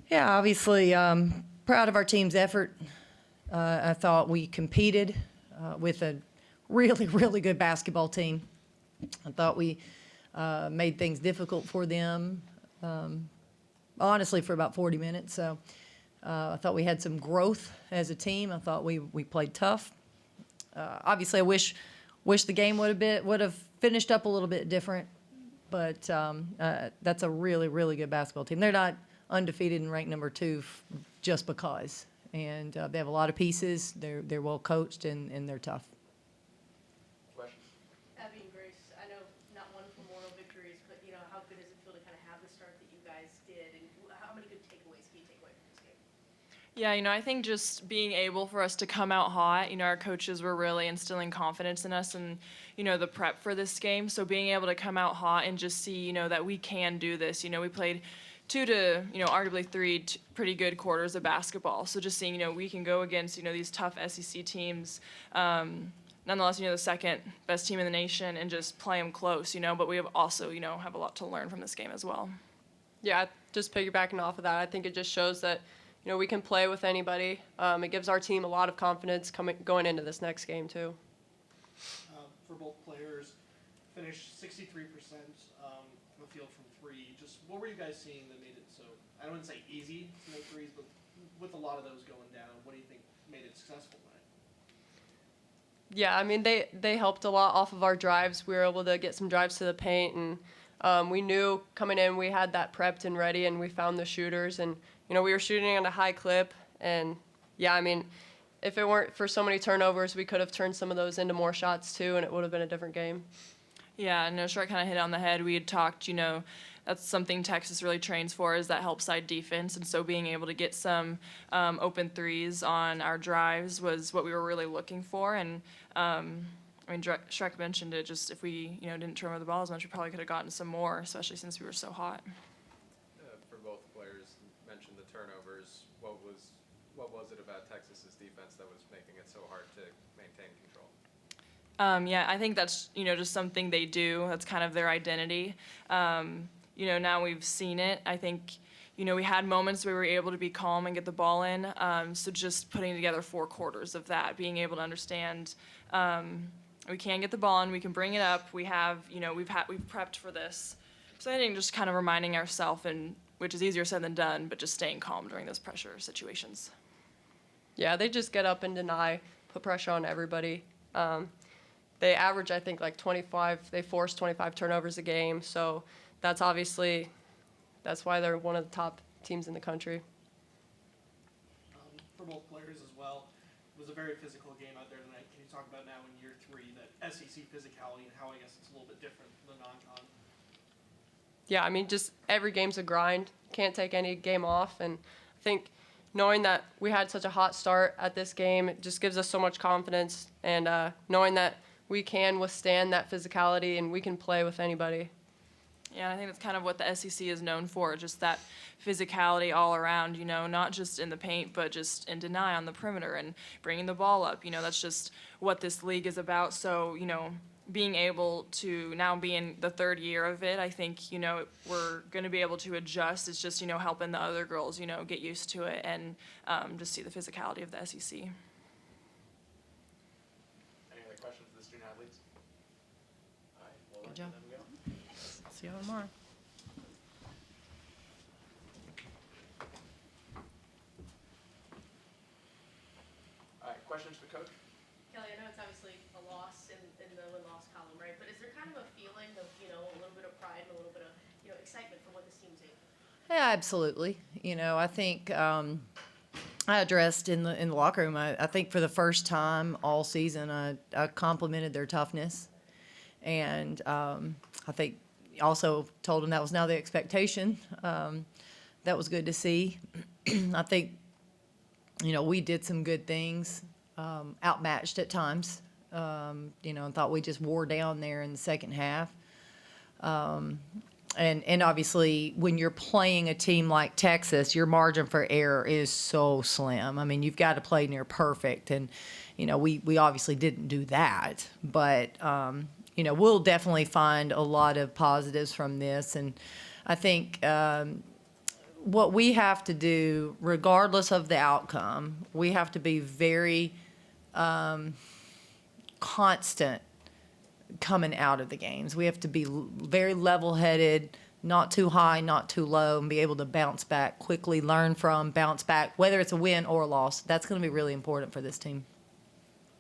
Yeah, obviously, proud of our team's effort. I thought we competed with a really, really good basketball team. I thought we made things difficult for them, honestly, for about 40 minutes. So I thought we had some growth as a team. I thought we played tough. Obviously, I wish the game would have finished up a little bit different, but that's a really, really good basketball team. They're not undefeated and ranked number 2 just because. And they have a lot of pieces. They're well coached and they're tough. Questions? Abbey and Grace, I know not one for moral victories, but how good does it feel to kind of have the start that you guys did, and how many good takeaways can you take away from this game? Yeah, I think just being able for us to come out hot, our coaches were really instilling confidence in us and, the prep for this game. So being able to come out hot and just see, that we can do this. We played 2 to, arguably 3 pretty good quarters of basketball. So just seeing, we can go against, these tough SEC teams, nonetheless, the second best team in the nation, and just play them close, but we have also, have a lot to learn from this game as well. Yeah, just piggybacking off of that, I think it just shows that, we can play with anybody. It gives our team a lot of confidence going into this next game, too. For both players, finished 63% from the field from 3. Just what were you guys seeing that made it so, I wouldn't say easy to make threes, but with a lot of those going down, what do you think made it successful tonight? Yeah, I mean, they helped a lot off of our drives. We were able to get some drives to the paint, and we knew coming in we had that prepped and ready, and we found the shooters. And, we were shooting at a high clip. And, yeah, I mean, if it weren't for so many turnovers, we could have turned some of those into more shots, too, and it would have been a different game. Yeah, Schreike kind of hit it on the head. We had talked, that's something Texas really trains for, is that help side defense. And so being able to get some open threes on our drives was what we were really looking for. And, Schreike mentioned it, just if we, didn't turn over the ball as much, we probably could have gotten some more, especially since we were so hot. For both players, you mentioned the turnovers. What was it about Texas's defense that was making it so hard to maintain control? Yeah, I think that's, just something they do. That's kind of their identity. Now we've seen it. I think, we had moments where we were able to be calm and get the ball in. So just putting together 4 quarters of that, being able to understand we can get the ball in, we can bring it up. We have, we've prepped for this. So I think just kind of reminding ourselves, and which is easier said than done, but just staying calm during those pressure situations. Yeah, they just get up and deny, put pressure on everybody. They average, I think, like 25. They force 25 turnovers a game. So that's why they're one of the top teams in the country. For both players as well, it was a very physical game out there tonight. Can you talk about now in year 3 that SEC physicality and how I guess it's a little bit different than non-con? Yeah, I mean, just every game's a grind. Can't take any game off. And I think knowing that we had such a hot start at this game, it just gives us so much confidence. And knowing that we can withstand that physicality and we can play with anybody. Yeah, I think that's kind of what the SEC is known for, just that physicality all around, not just in the paint, but just in deny on the perimeter and bringing the ball up. That's just what this league is about. So, being able to now be in the 3rd year of it, I think, we're going to be able to adjust. It's just, helping the other girls, get used to it and just see the physicality of the SEC. Any other questions for the student athletes? All right, well, Good job. Let them go. See you tomorrow. All right, questions for Coach? Kellie, I know it's obviously a loss in the win-loss column, right? But is there kind of a feeling of, a little bit of pride and a little bit of, excitement for what this team's able to do? Yeah, absolutely. I think I addressed in the locker room. I think for the first time all season, I complimented their toughness, and I think also told them that was now the expectation. That was good to see. I think we did some good things, outmatched at times. And thought we just wore down there in the second half. And obviously, when you're playing a team like Texas, your margin for error is so slim. I mean, you've got to play near perfect, and we obviously didn't do that. But we'll definitely find a lot of positives from this, and I think what we have to do, regardless of the outcome, we have to be very constant coming out of the games. We have to be very level-headed, not too high, not too low, and be able to bounce back quickly, learn from, bounce back, whether it's a win or a loss. That's going to be really important for this team.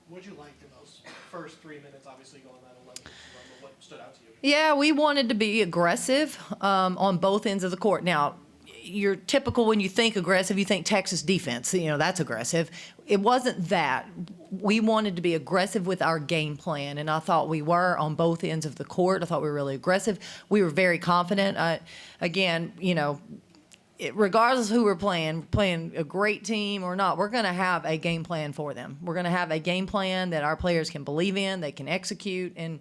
What'd you like the most? First 3 minutes, obviously going that 11 run, but what stood out to you? Yeah, we wanted to be aggressive on both ends of the court. Now, you're typical when you think aggressive, you think Texas defense. That's aggressive. It wasn't that. We wanted to be aggressive with our game plan, and I thought we were on both ends of the court. I thought we were really aggressive. We were very confident. Again, regardless of who we're playing a great team or not, we're going to have a game plan for them. We're going to have a game plan that our players can believe in, they can execute, and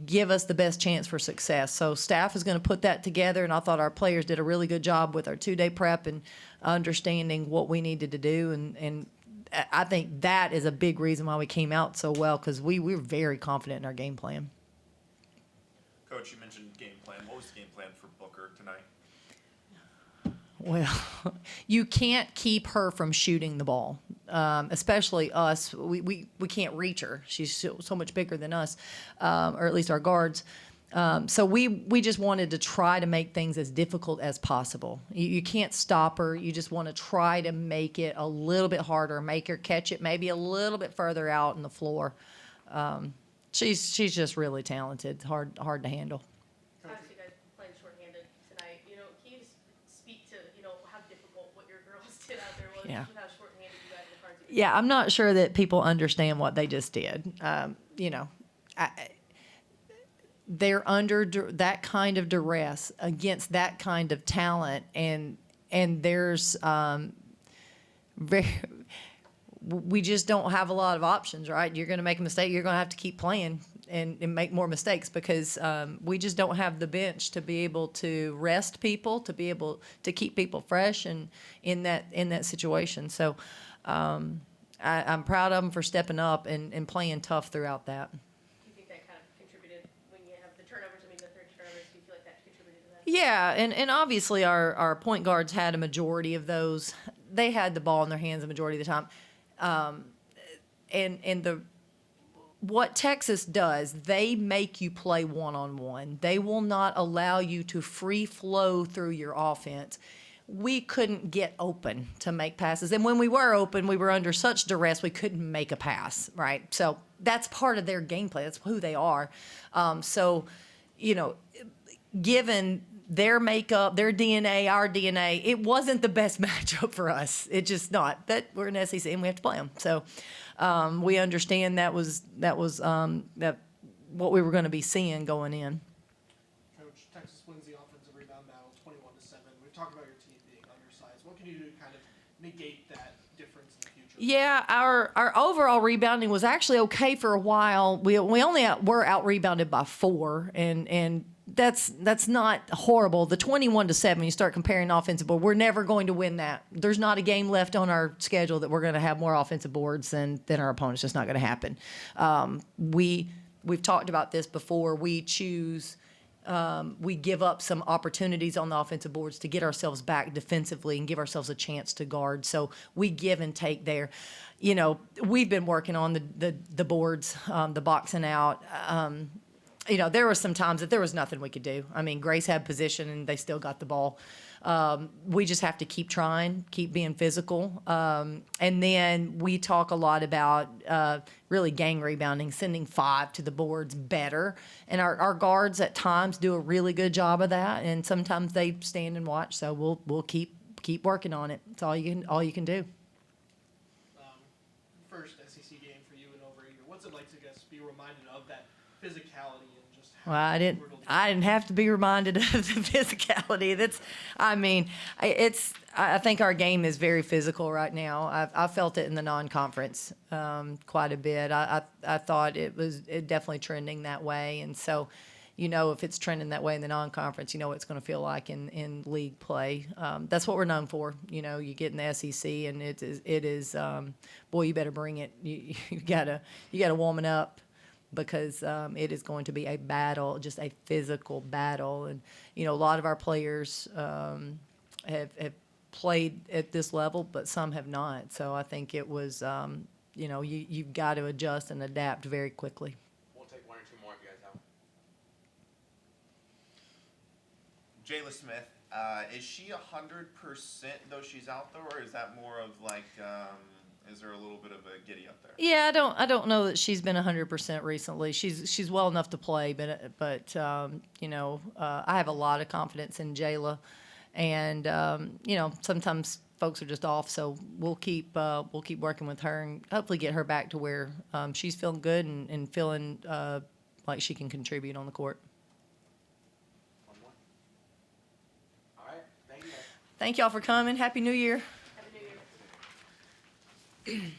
give us the best chance for success. So staff is going to put that together, and I thought our players did a really good job with our 2-day prep and understanding what we needed to do. And I think that is a big reason why we came out so well, because we were very confident in our game plan. Coach, you mentioned game plan. What was the game plan for Booker tonight? Well, you can't keep her from shooting the ball, especially us. We can't reach her. She's so much bigger than us, or at least our guards. So we just wanted to try to make things as difficult as possible. You can't stop her. You just want to try to make it a little bit harder, make her catch it maybe a little bit further out in the floor. She's just really talented, hard to handle. Obviously, you guys playing shorthanded tonight. Can you just speak to, how difficult what your girls did out there was? Yeah. With how shorthanded you guys in the cards. Yeah, I'm not sure that people understand what they just did. They're under that kind of duress against that kind of talent, and there's we just don't have a lot of options, right? You're going to make a mistake, you're going to have to keep playing and make more mistakes, because we just don't have the bench to be able to rest people, to be able to keep people fresh and in that situation. So I'm proud of them for stepping up and playing tough throughout that. Do you think that kind of contributed when you have the turnovers? I mean, the 3 turnovers, do you feel like that contributed to that? Yeah, and obviously our point guards had a majority of those. They had the ball in their hands the majority of the time. What Texas does, they make you play one-on-one. They will not allow you to free flow through your offense. We couldn't get open to make passes. And when we were open, we were under such duress, we couldn't make a pass, right? So that's part of their gameplay. That's who they are. Given their makeup, their DNA, our DNA, it wasn't the best matchup for us. It's just not. But we're in SEC and we have to play them. So we understand that was what we were going to be seeing going in. Coach, Texas wins the offensive rebound battle 21-7. We've talked about your team being undersized. What can you do to kind of negate that difference in the future? Yeah, our overall rebounding was actually okay for a while. We only were out rebounded by 4, and that's not horrible. The 21-7, you start comparing offensive board, we're never going to win that. There's not a game left on our schedule that we're going to have more offensive boards than our opponents. It's just not going to happen. We've talked about this before. We give up some opportunities on the offensive boards to get ourselves back defensively and give ourselves a chance to guard. So we give and take there. We've been working on the boards, the boxing out. There were some times that there was nothing we could do. I mean, Grace had position and they still got the ball. We just have to keep trying, keep being physical. And then we talk a lot about really gang rebounding, sending 5 to the boards better. And our guards at times do a really good job of that. And sometimes they stand and watch. So we'll keep working on it. It's all you can do. First SEC game for you in over a year. What's it like to be reminded of that physicality and just how Well, I didn't have to be reminded of the physicality. I think our game is very physical right now. I felt it in the non-conference quite a bit. I thought it definitely trending that way, and so if it's trending that way in the non-conference, what it's going to feel like in league play. That's what we're known for. You get in the SEC, and it is boy, you better bring it. You gotta warm it up, because it is going to be a battle, just a physical battle. And, a lot of our players have played at this level, but some have not. So I think it was, you've got to adjust and adapt very quickly. We'll take one or two more if you guys have. Jayla Smith, is she 100% though she's out there, or is that more of like, is there a little bit of a giddy up there? Yeah, I don't know that she's been 100% recently. She's well enough to play, but I have a lot of confidence in Jayla, and sometimes folks are just off, so we'll keep working with her and hopefully get her back to where she's feeling good and feeling like she can contribute on the court. One more. All right. Thank you guys. Thank y'all for coming. Happy New Year. Happy New Year.